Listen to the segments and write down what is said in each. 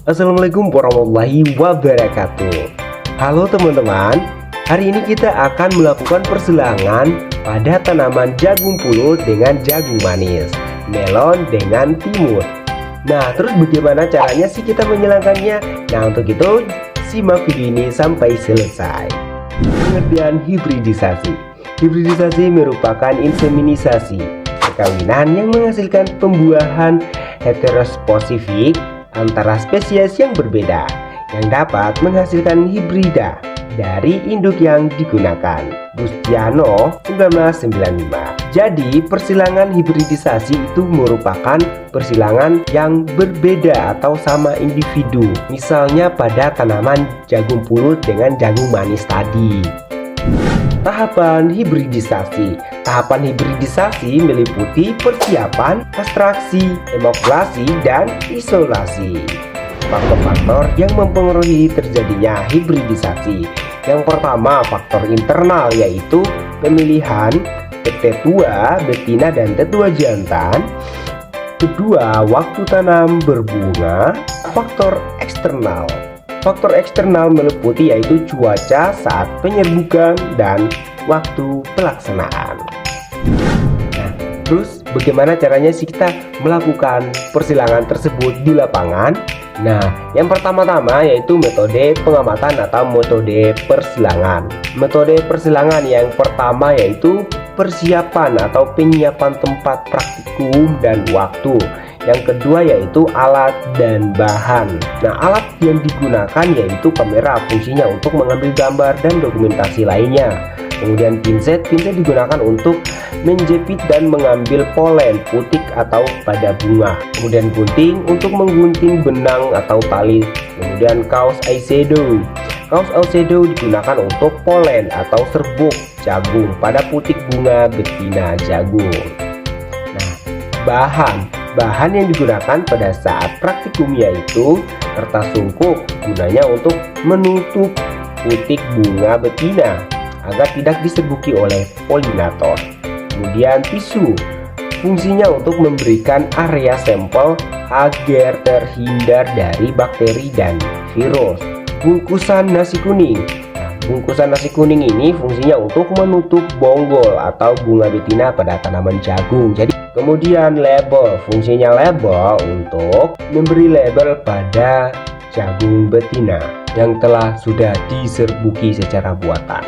Assalamualaikum warahmatullahi wabarakatuh. Halo teman-teman, hari ini kita akan melakukan persilangan pada tanaman jagung pulut dengan jagung manis, melon dengan timun. Nah, terus bagaimana caranya sih kita menyilangkannya? Nah, untuk itu simak video ini sampai selesai. Pengertian hibridisasi. Hibridisasi merupakan inseminisasi, perkawinan yang menghasilkan pembuahan heterospesifik antara spesies yang berbeda yang dapat menghasilkan hibrida dari induk yang digunakan. Bustiano 1995. Jadi persilangan hibridisasi itu merupakan persilangan yang berbeda atau sama individu, misalnya pada tanaman jagung pulut dengan jagung manis tadi. Tahapan hibridisasi. Tahapan hibridisasi meliputi persiapan, ekstraksi, inokulasi, dan isolasi. Faktor-faktor yang mempengaruhi terjadinya hibridisasi. Yang pertama, faktor internal, yaitu pemilihan tetua, betina, dan tetua jantan. Kedua, waktu tanam berbunga. Faktor eksternal. Faktor eksternal meliputi yaitu cuaca saat penyerbukan dan waktu pelaksanaan. Nah, terus bagaimana caranya sih kita melakukan persilangan tersebut di lapangan? Nah, yang pertama-tama yaitu metode pengamatan atau metode persilangan. Metode persilangan yang pertama yaitu persiapan atau penyiapan tempat praktikum dan waktu. Yang kedua yaitu alat dan bahan. Nah, alat yang digunakan yaitu kamera, fungsinya untuk mengambil gambar dan dokumentasi lainnya. Kemudian pinset digunakan untuk menjepit dan mengambil polen, putik atau pada bunga. Kemudian gunting untuk menggunting benang atau tali. Kemudian kaos eyeshadow. Kaos eyeshadow digunakan untuk polen atau serbuk jagung pada putik bunga betina jagung. Nah, bahan yang digunakan pada saat praktikum yaitu kertas sungkup, gunanya untuk menutup putik bunga betina agar tidak diserbuki oleh polinator. Kemudian tisu, fungsinya untuk memberikan area sampel agar terhindar dari bakteri dan virus. Bungkusan nasi kuning. Bungkusan nasi kuning ini fungsinya untuk menutup bonggol atau bunga betina pada tanaman jagung. Jadi kemudian label, fungsinya label untuk memberi label pada jagung betina yang sudah diserbuki secara buatan.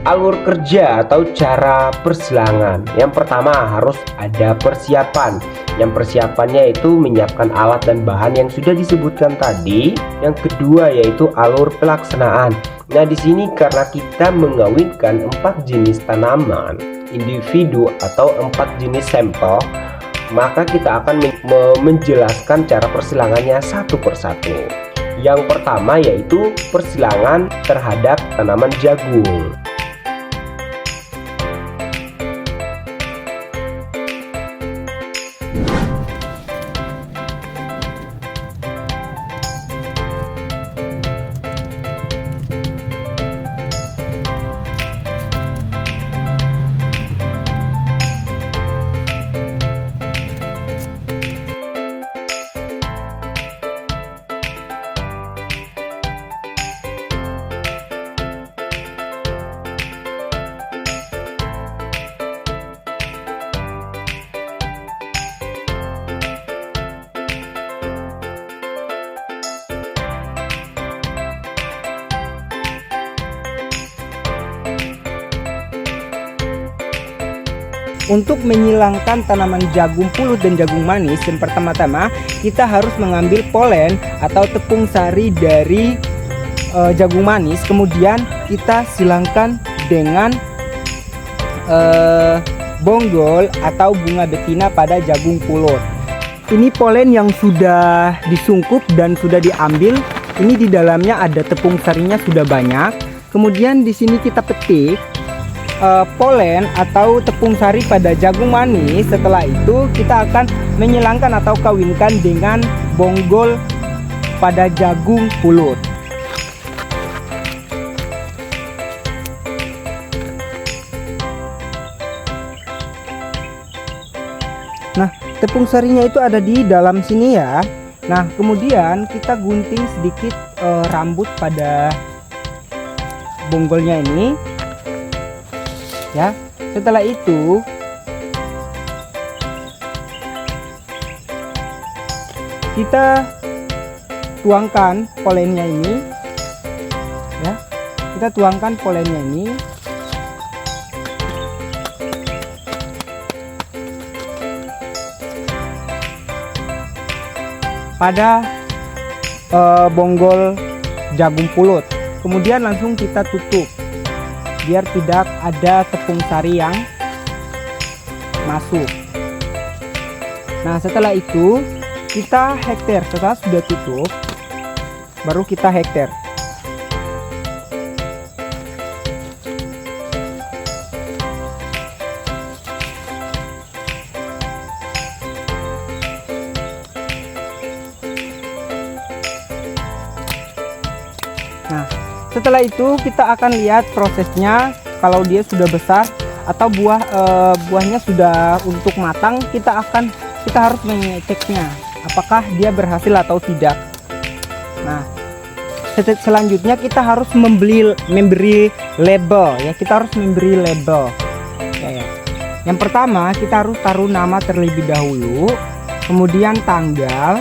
Alur kerja atau cara persilangan. Yang pertama harus ada persiapan. Yang persiapannya itu menyiapkan alat dan bahan yang sudah disebutkan tadi. Yang kedua yaitu alur pelaksanaan. Nah, di sini karena kita mengawinkan 4 jenis tanaman individu atau 4 jenis sampel, maka kita akan menjelaskan cara persilangannya satu persatu. Yang pertama yaitu persilangan terhadap tanaman jagung. Untuk menyilangkan tanaman jagung pulut dan jagung manis, yang pertama-tama kita harus mengambil polen atau tepung sari dari jagung manis. Kemudian kita silangkan dengan bonggol atau bunga betina pada jagung pulut. Ini polen yang sudah disungkup dan sudah diambil. Ini di dalamnya ada tepung sarinya sudah banyak. Kemudian di sini kita petik polen atau tepung sari pada jagung manis. Setelah itu kita akan menyilangkan atau kawinkan dengan bonggol pada jagung pulut. Nah, tepung sarinya itu ada di dalam sini ya. Nah, kemudian kita gunting sedikit rambut pada bonggolnya ini. Ya, setelah itu kita tuangkan polennya ini. Ya, kita tuangkan polennya ini. Pada bonggol jagung pulut. Kemudian langsung kita tutup biar tidak ada tepung sari yang masuk. Nah, setelah itu kita hektar. Setelah sudah tutup, baru kita hektar. Nah, setelah itu kita akan lihat prosesnya. Kalau dia sudah besar atau buahnya sudah untuk matang, kita harus mengeceknya apakah dia berhasil atau tidak. Nah, selanjutnya kita harus memberi label ya. Kita harus memberi label ya. Yang pertama kita harus taruh nama terlebih dahulu, kemudian tanggal.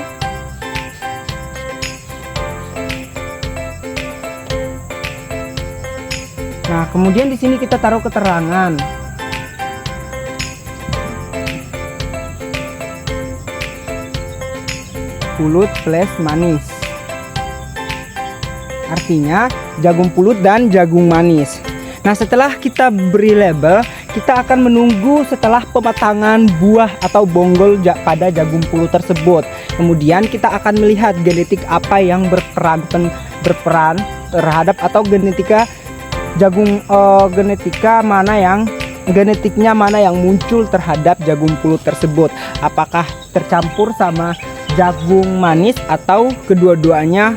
Nah, kemudian di sini kita taruh keterangan. Pulut / manis. Artinya jagung pulut dan jagung manis. Nah, setelah kita beri label, kita akan menunggu setelah pematangan buah atau bonggol pada jagung pulut tersebut. Kemudian kita akan melihat genetik apa yang berperan terhadap atau genetiknya mana yang muncul terhadap jagung pulut tersebut. Apakah tercampur sama jagung manis atau kedua-duanya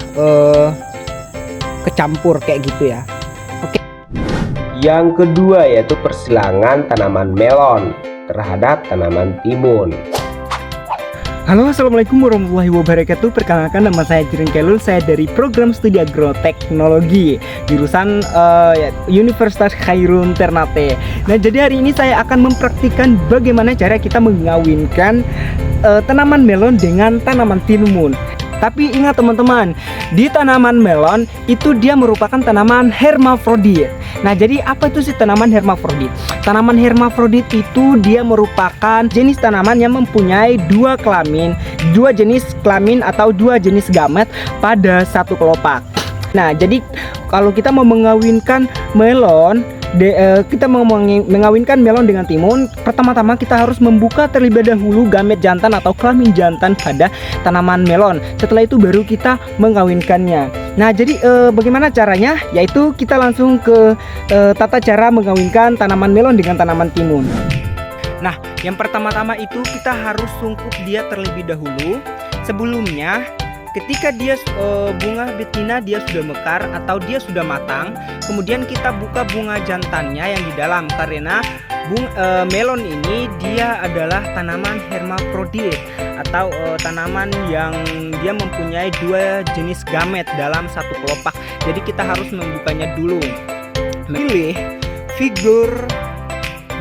kecampur kayak gitu ya. Oke. Yang kedua yaitu persilangan tanaman melon terhadap tanaman timun. Halo, assalamualaikum warahmatullahi wabarakatuh. Perkenalkan, nama saya Jirin Kelul. Saya dari program studi agroteknologi jurusan Universitas Khairul Ternate. Nah, jadi hari ini saya akan mempraktikkan bagaimana cara kita mengawinkan tanaman melon dengan tanaman timun. Tapi ingat teman-teman, di tanaman melon itu dia merupakan tanaman hermafrodit. Nah, jadi apa itu sih tanaman hermafrodit? Tanaman hermafrodit itu dia merupakan jenis tanaman yang mempunyai dua jenis kelamin atau dua jenis gamet pada satu kelopak. Nah, jadi kalau kita mau mengawinkan melon, mengawinkan melon dengan timun, pertama-tama kita harus membuka terlebih dahulu gamet jantan atau kelamin jantan pada tanaman melon. Setelah itu baru kita mengawinkannya. Nah, jadi bagaimana caranya? Yaitu kita langsung ke tata cara mengawinkan tanaman melon dengan tanaman timun. Nah, yang pertama-tama itu kita harus sungkup dia terlebih dahulu. Sebelumnya, ketika dia bunga betina dia sudah mekar atau dia sudah matang, kemudian kita buka bunga jantannya yang di dalam, karena melon ini dia adalah tanaman hermafrodit atau tanaman yang dia mempunyai dua jenis gamet dalam satu kelopak. Jadi kita harus membukanya dulu. Pilih figur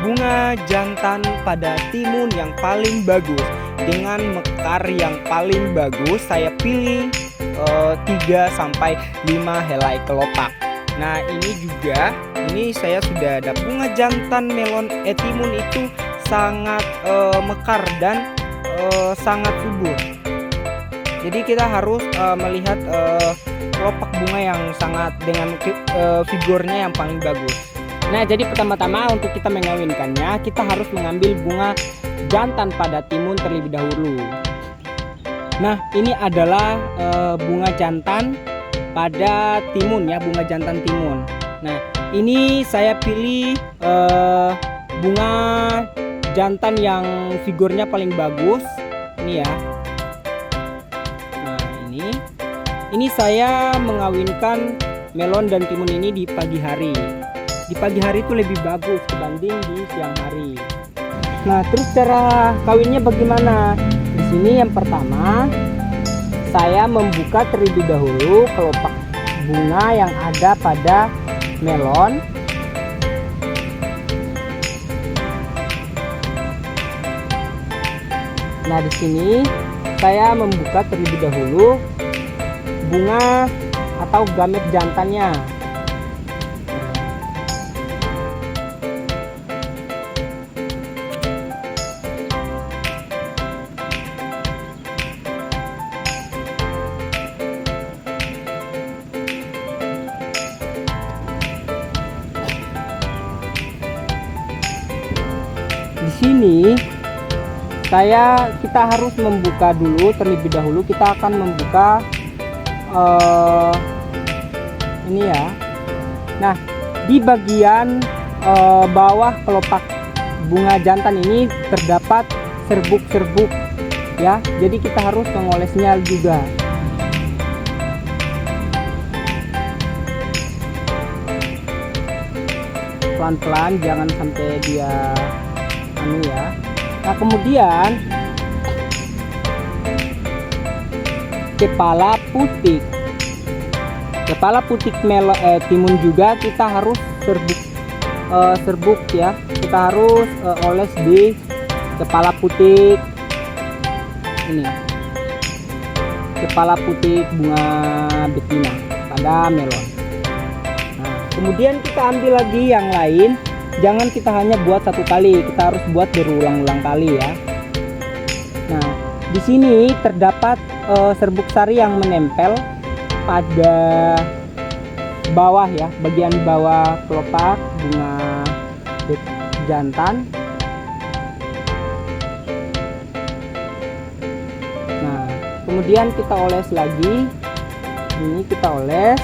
bunga jantan pada timun yang paling bagus dengan mekar yang paling bagus. Saya pilih 3-5 helai kelopak. Nah, ini saya sudah ada bunga jantan melon timun itu sangat mekar dan sangat subur. Jadi kita harus melihat kelopak bunga yang sangat dengan figurnya yang paling bagus. Nah, jadi pertama-tama untuk kita mengawinkannya, kita harus mengambil bunga jantan pada timun terlebih dahulu. Nah, ini adalah bunga jantan pada timun ya, bunga jantan timun. Nah, ini saya pilih bunga jantan yang figurnya paling bagus. Ini ya. Nah, ini saya mengawinkan melon dan timun ini di pagi hari. Di pagi hari itu lebih bagus dibanding di siang hari. Nah, terus cara kawinnya bagaimana? Di sini yang pertama saya membuka terlebih dahulu kelopak bunga yang ada pada melon. Nah, di sini saya membuka terlebih dahulu bunga atau gamet jantannya. Di sini kita harus membuka dulu terlebih dahulu. Kita akan membuka ini ya. Nah, di bagian bawah kelopak bunga jantan ini terdapat serbuk-serbuk ya. Jadi kita harus mengolesnya juga. Pelan-pelan, jangan sampai dia ya. Nah, kemudian kepala putik timun juga kita harus serbuk ya. Kita harus oles di kepala putik ini, kepala putik bunga betina pada melon. Nah, kemudian kita ambil lagi yang lain. Jangan kita hanya buat satu kali, kita harus buat berulang-ulang kali ya. Nah, di sini terdapat serbuk sari yang menempel pada bawah ya, bagian bawah kelopak bunga jantan. Nah, kemudian kita oles lagi. Ini kita oles.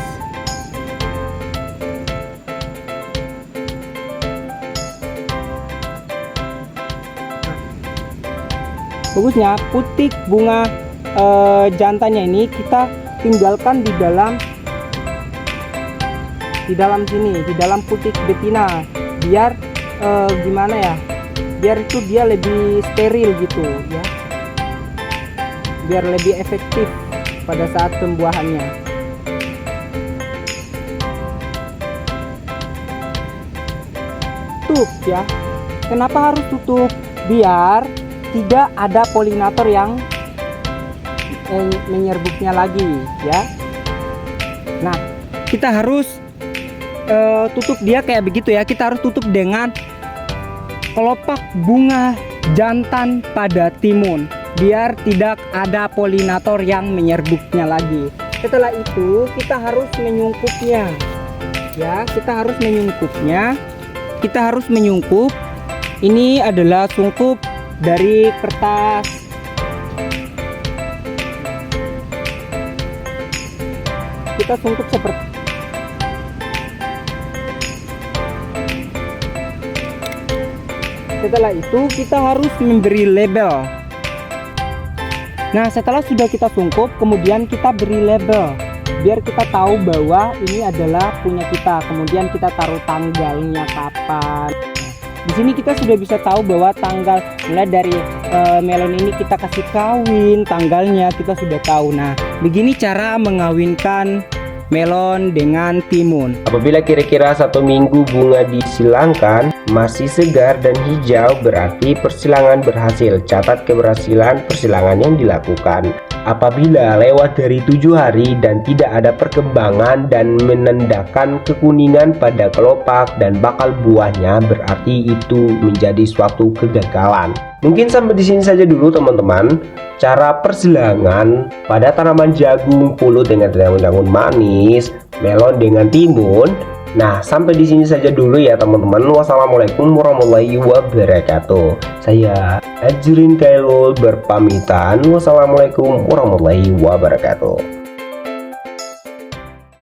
Bagusnya putik bunga jantannya ini kita tinggalkan di dalam sini, di dalam putik betina, biar gimana ya, biar itu dia lebih steril gitu ya, biar lebih efektif pada saat pembuahannya. Tutup ya. Kenapa harus tutup? Biar tidak ada polinator yang menyerbuknya lagi ya. Nah, kita harus tutup dia kayak begitu ya. Kita harus tutup dengan kelopak bunga jantan pada timun, biar tidak ada polinator yang menyerbuknya lagi. Setelah itu kita harus menyungkupnya ya. Kita harus menyungkup. Ini adalah sungkup dari kertas. Kita sungkup seperti setelah itu kita harus memberi label. Nah, setelah sudah kita sungkup, kemudian kita beri label biar kita tahu bahwa ini adalah punya kita. Kemudian kita taruh tanggalnya kapan. Di sini kita sudah bisa tahu bahwa tanggal mulai dari melon ini kita kasih kawin, tanggalnya kita sudah tahu. Nah, begini cara mengawinkan melon dengan timun. Apabila kira-kira 1 minggu bunga disilangkan masih segar dan hijau, berarti persilangan berhasil. Catat keberhasilan persilangan yang dilakukan. Apabila lewat dari 7 hari dan tidak ada perkembangan dan menandakan kekuningan pada kelopak dan bakal buahnya, berarti itu menjadi suatu kegagalan. Mungkin sampai di sini saja dulu teman-teman. Cara persilangan pada tanaman jagung pulut dengan daun-daun manis, melon dengan timun. Nah, sampai di sini saja dulu ya teman-teman. Wassalamualaikum warahmatullahi wabarakatuh. Saya Ajrin Kailul berpamitan. Wassalamualaikum warahmatullahi wabarakatuh.